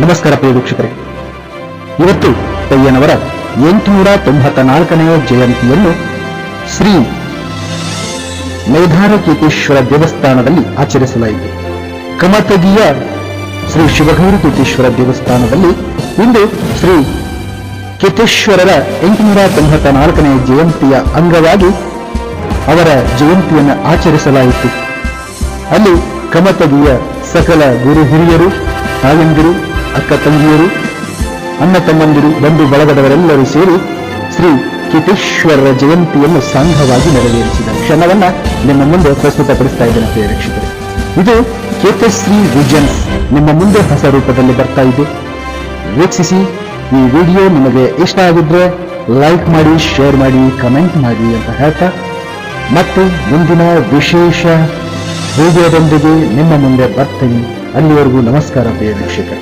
ನಮಸ್ಕಾರ ಪ್ರಿಯ ವೀಕ್ಷಕರೇ, ಇವತ್ತು ಪಯ್ಯನವರ 894ನೇ ಜಯಂತಿಯನ್ನು ಶ್ರೀ ಮೇಧಾರಕೇತೇಶ್ವರ ದೇವಸ್ಥಾನದಲ್ಲಿ ಆಚರಿಸಲಾಯಿತು. ಕಮತಗಿಯ ಶ್ರೀ ಶಿವಗೌರಿಕೇತೇಶ್ವರ ದೇವಸ್ಥಾನದಲ್ಲಿ ಇಂದು ಶ್ರೀ ಕೇತೇಶ್ವರರ 894ನೇ ಜಯಂತಿಯ ಅಂಗವಾಗಿ ಅವರ ಜಯಂತಿಯನ್ನು ಆಚರಿಸಲಾಯಿತು. ಅಲ್ಲಿ ಕಮತಗಿಯ ಸಕಲ ಗುರು ಹಿರಿಯರು, ತಾಯಂದಿರು, ಅಕ್ಕ ತಂಗಿಯರು, ಅಣ್ಣ ತಮ್ಮಂದಿರು, ಬಂಧು ಬಳಗದವರೆಲ್ಲರೂ ಸೇರಿ ಶ್ರೀ ಕೇತೇಶ್ವರರ ಜಯಂತಿಯನ್ನು ಸಂಘವಾಗಿ ನೆರವೇರಿಸಿದ ಕ್ಷಣವನ್ನ ನಿಮ್ಮ ಮುಂದೆ ಪ್ರಸ್ತುತಪಡಿಸ್ತಾ ಇದ್ದೇನೆ ಪ್ರಿಯ ವೀಕ್ಷಕರೇ. ಇದು ಕೇತಶ್ರೀ ವಿಜನ್ಸ್ ನಿಮ್ಮ ಮುಂದೆ ಹೊಸ ರೂಪದಲ್ಲಿ ಬರ್ತಾ ಇದೆ. ವೀಕ್ಷಿಸಿ. ಈ ವಿಡಿಯೋ ನಿಮಗೆ ಇಷ್ಟ ಆಗಿದ್ರೆ ಲೈಕ್ ಮಾಡಿ, ಶೇರ್ ಮಾಡಿ, ಕಮೆಂಟ್ ಮಾಡಿ ಅಂತ ಹೇಳ್ತಾ ಮತ್ತೆ ಮುಂದಿನ ವಿಶೇಷ ವಿಡಿಯೋದೊಂದಿಗೆ ನಿಮ್ಮ ಮುಂದೆ ಬರ್ತೀನಿ. ಅಲ್ಲಿವರೆಗೂ ನಮಸ್ಕಾರ ಪ್ರಿಯ ವೀಕ್ಷಕರೇ.